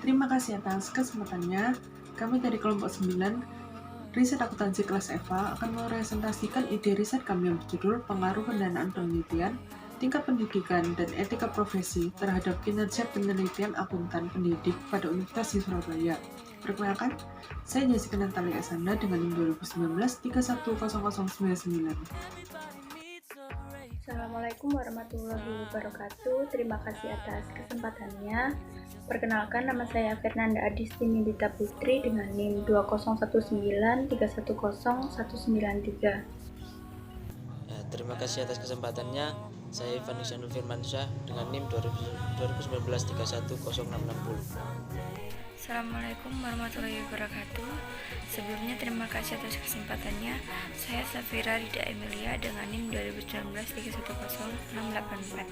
Terima kasih atas kesempatannya. Kami dari kelompok 9, Riset Akuntansi Kelas EVA, akan merepresentasikan ide riset kami yang berjudul Pengaruh Pendanaan Penelitian, Tingkat Pendidikan, dan Etika Profesi terhadap Kinerja Penelitian Akuntan Pendidik pada Universitas di Surabaya. Perkenalkan, saya Jessica Natalia Esanda dengan NIM 2019 310099. Assalamualaikum warahmatullahi wabarakatuh. Terima kasih atas kesempatannya. Perkenalkan, nama saya Fernanda Adisti Nindita Putri dengan NIM 20193100193. Terima kasih atas kesempatannya. Saya Ivan Isanul Firmansyah dengan NIM 2019 310660. Assalamualaikum warahmatullahi wabarakatuh. Sebelumnya terima kasih atas kesempatannya. Saya Safira Rida Emilia dengan NIM 2019 310684.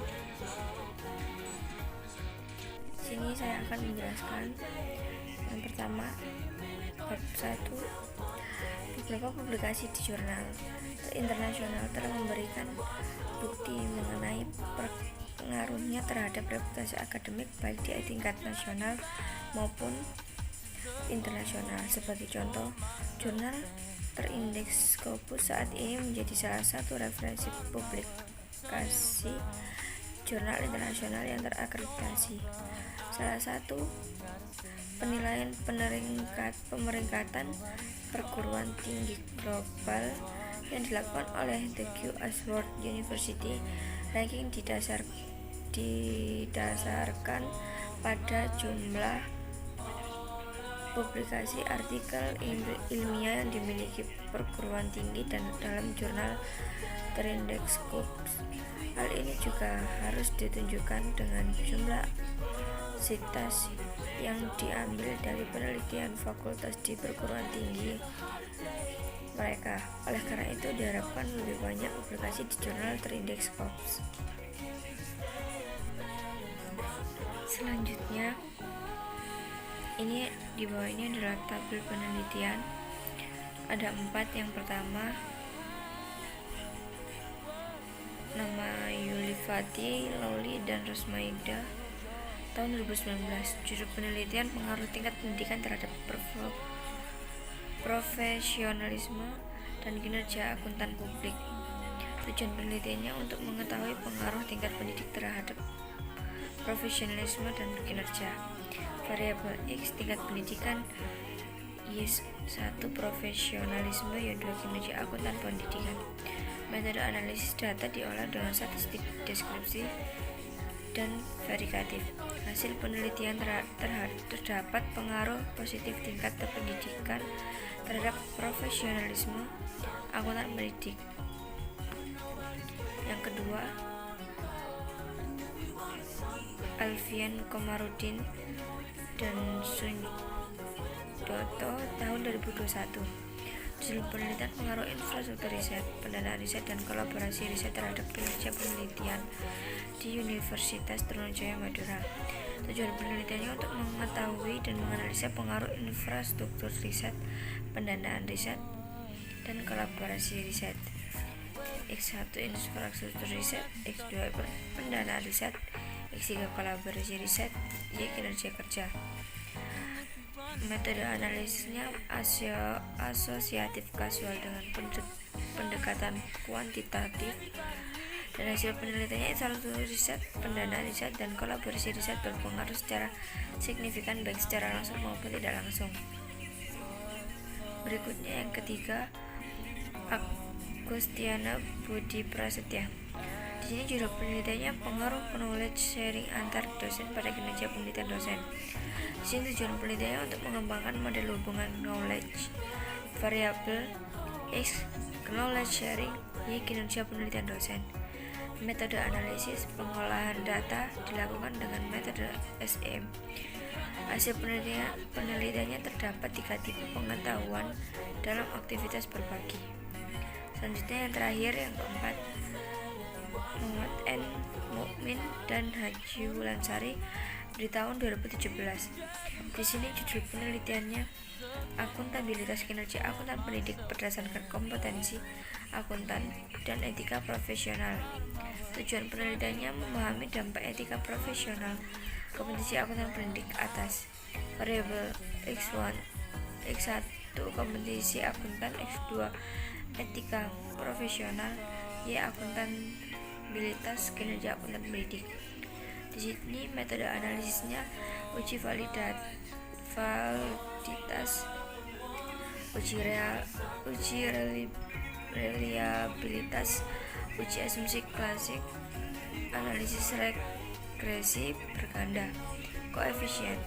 Sini saya akan menjelaskan yang pertama, bab 1. Beberapa publikasi di jurnal internasional telah memberikan bukti mengenai pengaruhnya terhadap reputasi akademik baik di tingkat nasional maupun internasional. Sebagai contoh, jurnal terindeks Scopus saat ini menjadi salah satu referensi publikasi jurnal internasional yang terakreditasi. Salah satu penilaian pemeringkatan perguruan tinggi global yang dilakukan oleh The Q Ashworth University ranking didasarkan pada jumlah publikasi artikel ilmiah yang dimiliki perguruan tinggi dan dalam jurnal terindeks Scopus. Hal ini juga harus ditunjukkan dengan jumlah sitas yang diambil dari penelitian fakultas di perguruan tinggi mereka. Oleh karena itu diharapkan lebih banyak publikasi di jurnal terindeks Scopus. Selanjutnya, ini di bawah ini adalah tabel penelitian. Ada 4. Yang pertama, nama Yulifati, Lauli, dan Rosmaida tahun 2019. Judul penelitian pengaruh tingkat pendidikan terhadap profesionalisme dan kinerja akuntan publik. Tujuan penelitiannya untuk mengetahui pengaruh tingkat pendidik terhadap profesionalisme dan kinerja. Variabel X tingkat pendidikan, Y1 profesionalisme, Y2 kinerja akuntan pendidikan. Metode analisis data diolah dengan statistik deskripsi dan verifikatif. Hasil penelitian terdapat pengaruh positif tingkat pendidikan terhadap profesionalisme akuntan pendidik. Yang kedua, Alfian Komarudin dan Sundoto tahun 2021. Judul penelitian pengaruh infrastruktur riset, pendanaan riset, dan kolaborasi riset terhadap kinerja penelitian di Universitas Trunojoyo Madura. Tujuan penelitiannya untuk mengetahui dan menganalisa pengaruh infrastruktur riset, pendanaan riset, dan kolaborasi riset. X1 infrastruktur riset, X2 pendanaan riset, X3 kolaborasi riset, Y kinerja kerja. Metode analisisnya asosiatif kasual dengan pendekatan kuantitatif, dan hasil penelitiannya infrastruktur riset, pendanaan riset, dan kolaborasi riset berpengaruh secara signifikan baik secara langsung maupun tidak langsung. Berikutnya yang ketiga, Agustiana Budi Prasetya. Di sini judul penelitiannya pengaruh knowledge sharing antar dosen pada kinerja penelitian dosen. Di sini tujuan penelitiannya untuk mengembangkan model hubungan knowledge. Variabel X knowledge sharing, Y kinerja penelitian dosen. Metode analisis pengolahan data dilakukan dengan metode SEM. Hasil penelitiannya terdapat 3 tipe pengetahuan dalam aktivitas berbagi. Selanjutnya yang terakhir, yang keempat, Muhammad N. Mukmin dan Haji Wulansari di tahun 2017. Di sini judul penelitiannya akuntabilitas kinerja akuntan pendidik berdasarkan kompetensi akuntan dan etika profesional. Tujuan penelitiannya memahami dampak etika profesional kompetensi akuntan pendidik atas variabel X1, X1 kompetisi akuntan, X2 etika profesional, Y akuntabilitas kinerja akuntan pendidik. Di sini metode analisisnya uji validitas, uji reliabilitas, uji asumsi klasik, analisis regresi berganda, koefisien.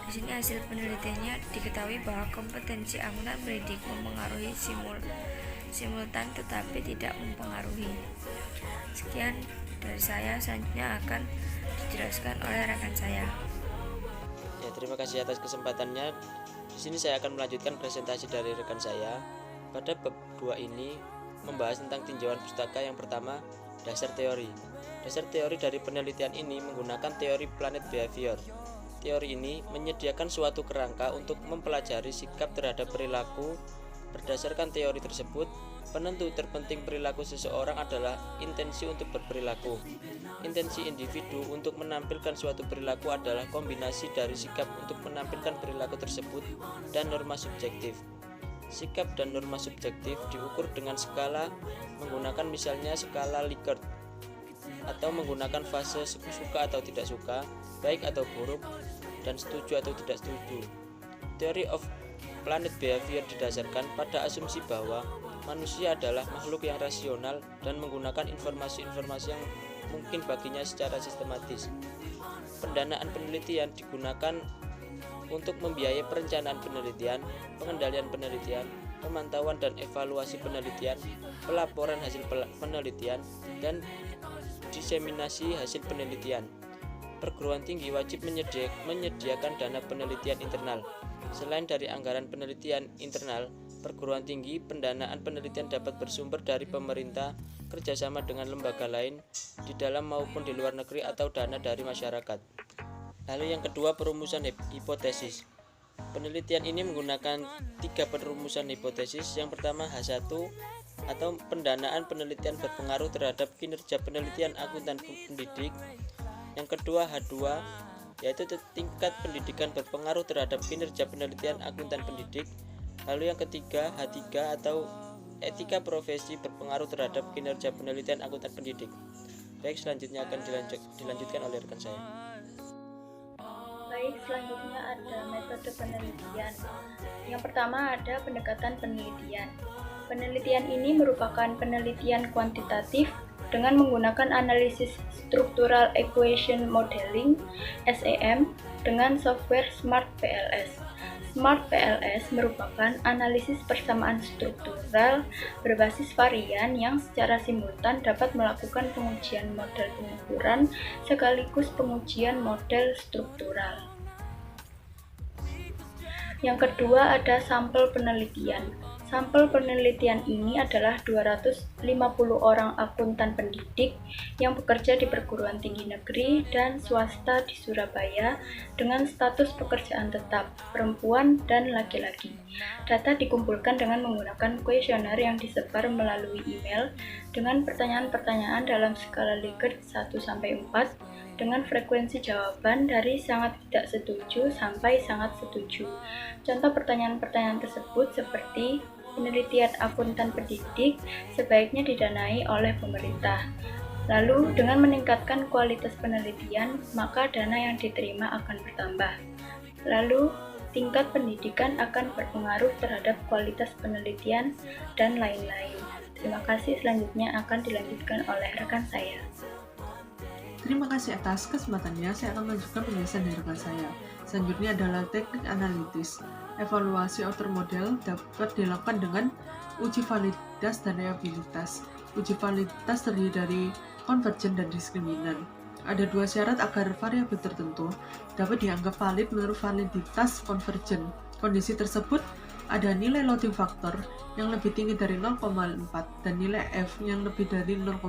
Di sini hasil penelitiannya diketahui bahwa kompetensi akuntan pendidik mempengaruhi simultan tetapi tidak mempengaruhi. Sekian dari saya, selanjutnya akan dijelaskan oleh rekan saya. Ya, terima kasih atas kesempatannya. Di sini saya akan melanjutkan presentasi dari rekan saya. Pada bab 2 ini membahas tentang tinjauan pustaka. Yang pertama, dasar teori. Dasar teori dari penelitian ini menggunakan teori planet behavior. Teori ini menyediakan suatu kerangka untuk mempelajari sikap terhadap perilaku. Berdasarkan teori tersebut, penentu terpenting perilaku seseorang adalah intensi untuk berperilaku. Intensi individu untuk menampilkan suatu perilaku adalah kombinasi dari sikap untuk menampilkan perilaku tersebut dan norma subjektif. Sikap dan norma subjektif diukur dengan skala, menggunakan misalnya skala Likert, atau menggunakan fase suka atau tidak suka, baik atau buruk, dan setuju atau tidak setuju. Theory of planet behavior didasarkan pada asumsi bahwa manusia adalah makhluk yang rasional dan menggunakan informasi-informasi yang mungkin baginya secara sistematis. Pendanaan penelitian digunakan untuk membiayai perencanaan penelitian, pengendalian penelitian, pemantauan dan evaluasi penelitian, pelaporan hasil penelitian, dan diseminasi hasil penelitian. Perguruan tinggi wajib menyediakan dana penelitian internal. Selain dari anggaran penelitian internal, perguruan tinggi pendanaan penelitian dapat bersumber dari pemerintah, kerjasama dengan lembaga lain di dalam maupun di luar negeri, atau dana dari masyarakat. Lalu yang kedua, perumusan hipotesis. Penelitian ini menggunakan 3 perumusan hipotesis. Yang pertama, H1 atau pendanaan penelitian berpengaruh terhadap kinerja penelitian akuntan pendidik. Yang kedua, H2, yaitu tingkat pendidikan berpengaruh terhadap kinerja penelitian akuntan pendidik. Lalu yang ketiga, H3 atau etika profesi berpengaruh terhadap kinerja penelitian akuntan pendidik. Baik, selanjutnya akan dilanjutkan oleh rekan saya. Baik, selanjutnya ada metode penelitian. Yang pertama ada pendekatan penelitian. Penelitian ini merupakan penelitian kuantitatif dengan menggunakan analisis Structural Equation Modeling (SEM) dengan software Smart PLS. Smart PLS merupakan analisis persamaan struktural berbasis varian yang secara simultan dapat melakukan pengujian model pengukuran sekaligus pengujian model struktural. Yang kedua ada sampel penelitian. Sampel penelitian ini adalah 250 orang akuntan pendidik yang bekerja di perguruan tinggi negeri dan swasta di Surabaya dengan status pekerjaan tetap, perempuan dan laki-laki. Data dikumpulkan dengan menggunakan kuesioner yang disebar melalui email dengan pertanyaan-pertanyaan dalam skala Likert 1-4 dengan frekuensi jawaban dari sangat tidak setuju sampai sangat setuju. Contoh pertanyaan-pertanyaan tersebut seperti penelitian akuntan pendidik sebaiknya didanai oleh pemerintah. Lalu, dengan meningkatkan kualitas penelitian, maka dana yang diterima akan bertambah. Lalu, tingkat pendidikan akan berpengaruh terhadap kualitas penelitian, dan lain-lain. Terima kasih, selanjutnya akan dilanjutkan oleh rekan saya. Terima kasih atas kesempatannya. Saya akan melanjutkan penjelasan dari rekan saya. Selanjutnya adalah teknik analitis. Evaluasi outer model dapat dilakukan dengan uji validitas dan reliabilitas. Uji validitas terdiri dari konvergen dan diskriminan. Ada 2 syarat agar variabel tertentu dapat dianggap valid menurut validitas konvergen. Kondisi tersebut ada nilai loading factor yang lebih tinggi dari 0,4 dan nilai F yang lebih dari 0,5.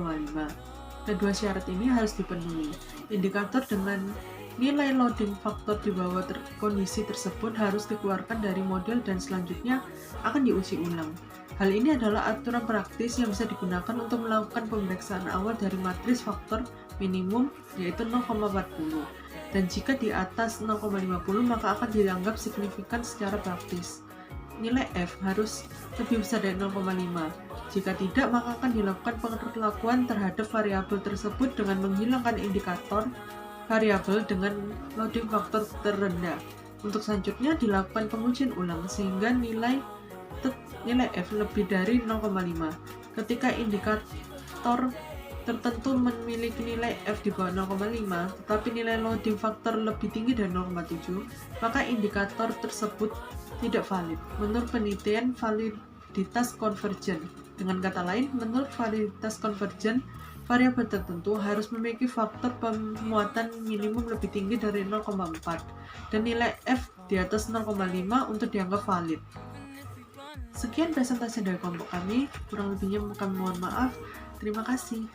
Kedua syarat ini harus dipenuhi. Indikator dengan nilai loading factor di bawah kondisi tersebut harus dikeluarkan dari model dan selanjutnya akan diuji ulang. Hal ini adalah aturan praktis yang bisa digunakan untuk melakukan pemeriksaan awal dari matriks faktor minimum yaitu 0,40, dan jika di atas 0,50 maka akan dianggap signifikan secara praktis. Nilai F harus lebih besar dari 0,5. Jika tidak, maka akan dilakukan pengerlakuan terhadap variabel tersebut dengan menghilangkan indikator variabel dengan loading faktor terendah. Untuk selanjutnya dilakukan pengujian ulang sehingga nilai F lebih dari 0,5. Ketika indikator tertentu memiliki nilai F di bawah 0,5, tetapi nilai loading faktor lebih tinggi dari 0,7, maka indikator tersebut tidak valid menurut penelitian validitas konvergen. Dengan kata lain, menurut validitas konvergen, variabel tertentu harus memiliki faktor pemuatan minimum lebih tinggi dari 0,4 dan nilai F di atas 0,5 untuk dianggap valid. Sekian presentasi dari kelompok kami, kurang lebihnya kami mohon maaf. Terima kasih.